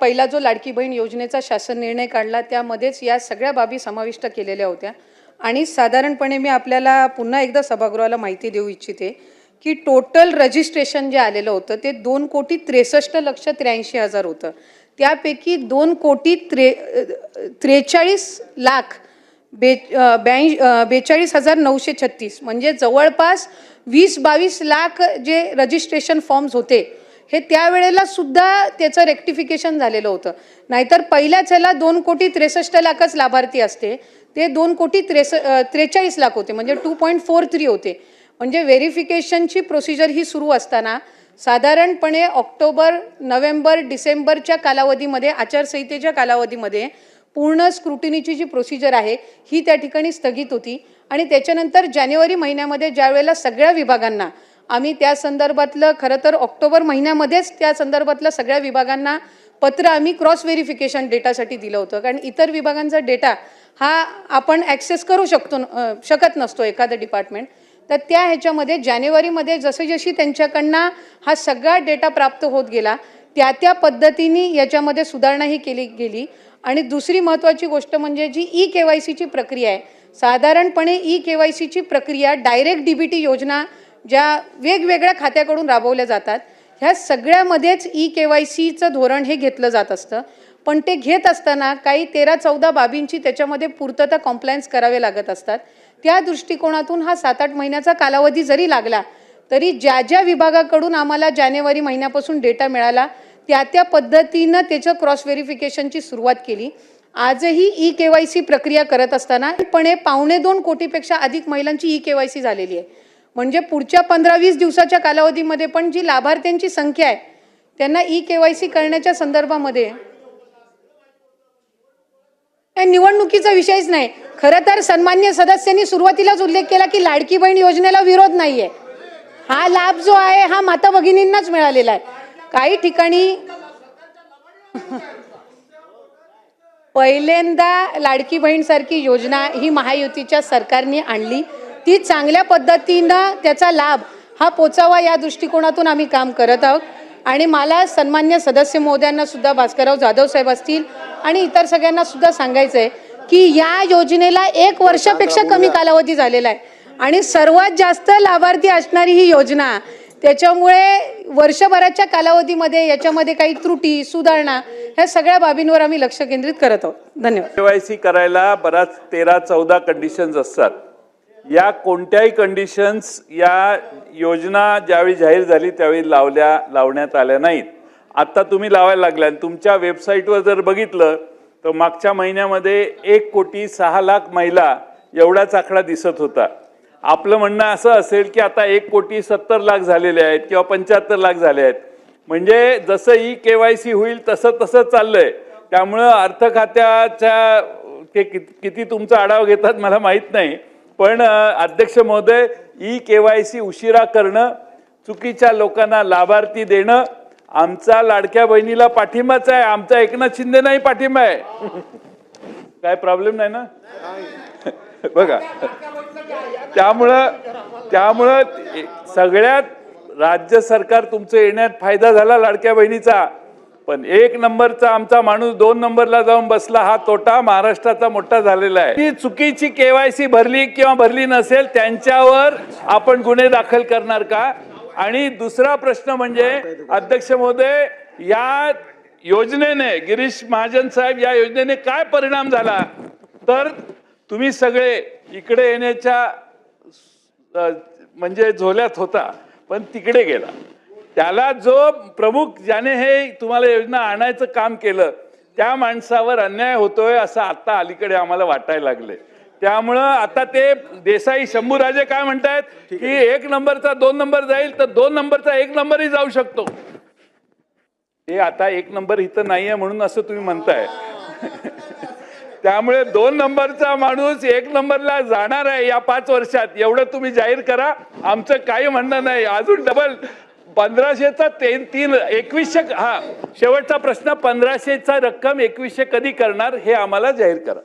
पहिला जो लाडकी बहीण योजनेचा शासन निर्णय काढला त्यामध्येच या सगळ्या बाबी समाविष्ट केलेल्या होत्या आणि साधारणपणे मी आपल्याला पुन्हा एकदा सभागृहाला माहिती देऊ इच्छिते की टोटल रजिस्ट्रेशन जे आलेलं होतं ते 2,63,83,000 होतं. त्यापैकी 2,43,42,936 म्हणजे जवळपास 20-22 लाख जे रजिस्ट्रेशन फॉर्म्स होते हे त्यावेळेला सुद्धा त्याचं रेक्टिफिकेशन झालेलं होतं. नाहीतर पहिल्याच ह्याला 2,63,00,000च लाभार्थी असते, ते 2,43,00,000 होते म्हणजे 2.43 होते. म्हणजे व्हेरिफिकेशनची प्रोसिजर ही सुरू असताना साधारणपणे ऑक्टोबर, नोव्हेंबर, डिसेंबरच्या कालावधीमध्ये आचारसंहितेच्या कालावधीमध्ये पूर्ण स्क्रुटिनीची जी प्रोसिजर आहे ही त्या ठिकाणी स्थगित होती आणि त्याच्यानंतर जानेवारी महिन्यामध्ये ज्यावेळेला सगळ्या विभागांना आम्ही त्या संदर्भातलं खरं तर ऑक्टोबर महिन्यामध्येच त्या संदर्भातल्या सगळ्या विभागांना पत्र आम्ही क्रॉस व्हेरिफिकेशन डेटासाठी दिलं होतं. कारण इतर विभागांचा डेटा हा आपण ॲक्सेस करू शकत नसतो एखादं डिपार्टमेंट. तर त्या ह्याच्यामध्ये जानेवारीमध्ये जशी त्यांच्याकडनं हा सगळा डेटा प्राप्त होत गेला त्या पद्धतीने याच्यामध्ये सुधारणाही केली गेली. आणि दुसरी महत्त्वाची गोष्ट म्हणजे जी ई-KYCची प्रक्रिया आहे, साधारणपणे ई-KYCची प्रक्रिया डायरेक्ट DBT योजना ज्या वेगवेगळ्या खात्याकडून राबवल्या जातात ह्या सगळ्यामध्येच ई-KYCचं धोरण हे घेतलं जात असतं. पण ते घेत असताना काही 13-14 बाबींची त्याच्यामध्ये पूर्तता कॉम्प्लायन्स करावे लागत असतात. त्या दृष्टिकोनातून हा 7-8 महिन्याचा कालावधी जरी लागला तरी ज्या विभागाकडून आम्हाला जानेवारी महिन्यापासून डेटा मिळाला त्या पद्धतीनं त्याचं क्रॉस व्हेरिफिकेशनची सुरुवात केली. आजही ई-KYC प्रक्रिया करत असताना 2.25 कोटीपेक्षा अधिक महिलांची ई-KYC झालेली आहे. म्हणजे पुढच्या 15-20 दिवसाच्या कालावधीमध्ये पण जी लाभार्थ्यांची संख्या आहे त्यांना ई-KYC करण्याच्या संदर्भामध्ये निवडणुकीचा विषयच नाही. खरं तर सन्मान्य सदस्यांनी सुरुवातीलाच उल्लेख केला की लाडकी बहीण योजनेला विरोध नाहीये. हा लाभ जो आहे हा माता भगिनींनाच मिळालेला आहे. काही ठिकाणी पहिल्यांदा लाडकी बहीण सारखी योजना ही महायुतीच्या सरकारने आणली, ती चांगल्या पद्धतीनं त्याचा लाभ हा पोचावा या दृष्टिकोनातून आम्ही काम करत आहोत. आणि मला सन्मान्य सदस्य महोदयांना सुद्धा भास्करराव जाधव साहेब असतील आणि इतर सगळ्यांना सुद्धा सांगायचं आहे की या योजनेला 1 वर्षापेक्षा कमी कालावधी झालेला आहे आणि सर्वात जास्त लाभार्थी असणारी ही योजना. त्याच्यामुळे वर्षभराच्या कालावधीमध्ये याच्यामध्ये काही त्रुटी सुधारणा ह्या सगळ्या बाबींवर आम्ही लक्ष केंद्रित करत आहोत. धन्यवाद. KYC करायला बराच 13-14 कंडिशन्स असतात. या कोणत्याही कंडिशन्स या योजना ज्यावेळी जाहीर झाली त्यावेळी लावण्यात आल्या नाहीत. आता तुम्ही लावायला लागल्या. तुमच्या वेबसाईटवर जर बघितलं तर मागच्या महिन्यामध्ये 1,06,00,000 महिला एवढाच आकडा दिसत होता. आपलं म्हणणं असं असेल की आता 1,70,00,000 झालेले आहेत किंवा 75,00,000 झाले आहेत. म्हणजे जसं ई-KYC होईल तसं चाललंय. त्यामुळं अर्थ खात्याच्या ते किती तुमचा आढावा घेतात मला माहीत नाही. पण अध्यक्ष महोदय, ई-KYC उशिरा करणं, चुकीच्या लोकांना लाभार्थी देणं आमचा लाडक्या बहिणीला पाठिंबाच आहे. आमचा एकनाथ शिंदे नाही पाठिंबा आहे. काय प्रॉब्लेम नाही ना बघा. त्यामुळं सगळ्यात राज्य सरकार तुमचं येण्यात फायदा झाला लाडक्या बहिणीचा. पण 1 नंबरचा आमचा माणूस 2 नंबरला जाऊन बसला, हा तोटा महाराष्ट्राचा मोठा झालेला आहे. ती चुकीची KYC भरली किंवा भरली नसेल त्यांच्यावर आपण गुन्हे दाखल करणार का? आणि दुसरा प्रश्न म्हणजे अध्यक्ष महोदय, या योजनेने गिरीश महाजन साहेब या योजनेने काय परिणाम झाला तर तुम्ही सगळे इकडे येण्याच्या म्हणजे झोल्यात होता पण तिकडे गेला. त्याला जो प्रमुख ज्याने हे तुम्हाला योजना आणायचं काम केलं त्या माणसावर अन्याय होतोय असं आता अलीकडे आम्हाला वाटायला लागले. त्यामुळं आता ते देसाई शंभूराजे काय म्हणतायत की 1 नंबरचा 2 नंबर जाईल तर 2 नंबरचा 1 नंबरही जाऊ शकतो. हे आता 1 नंबर इथं नाहीये म्हणून असं तुम्ही म्हणताय. त्यामुळे 2 नंबरचा माणूस 1 नंबरला जाणार आहे या 5 वर्षात, एवढं तुम्ही जाहीर करा. आमचं काही म्हणणं नाही. अजून डबल 1500चा 2100. हा शेवटचा प्रश्न, 1500चा रक्कम 2100 कधी करणार हे आम्हाला जाहीर करा.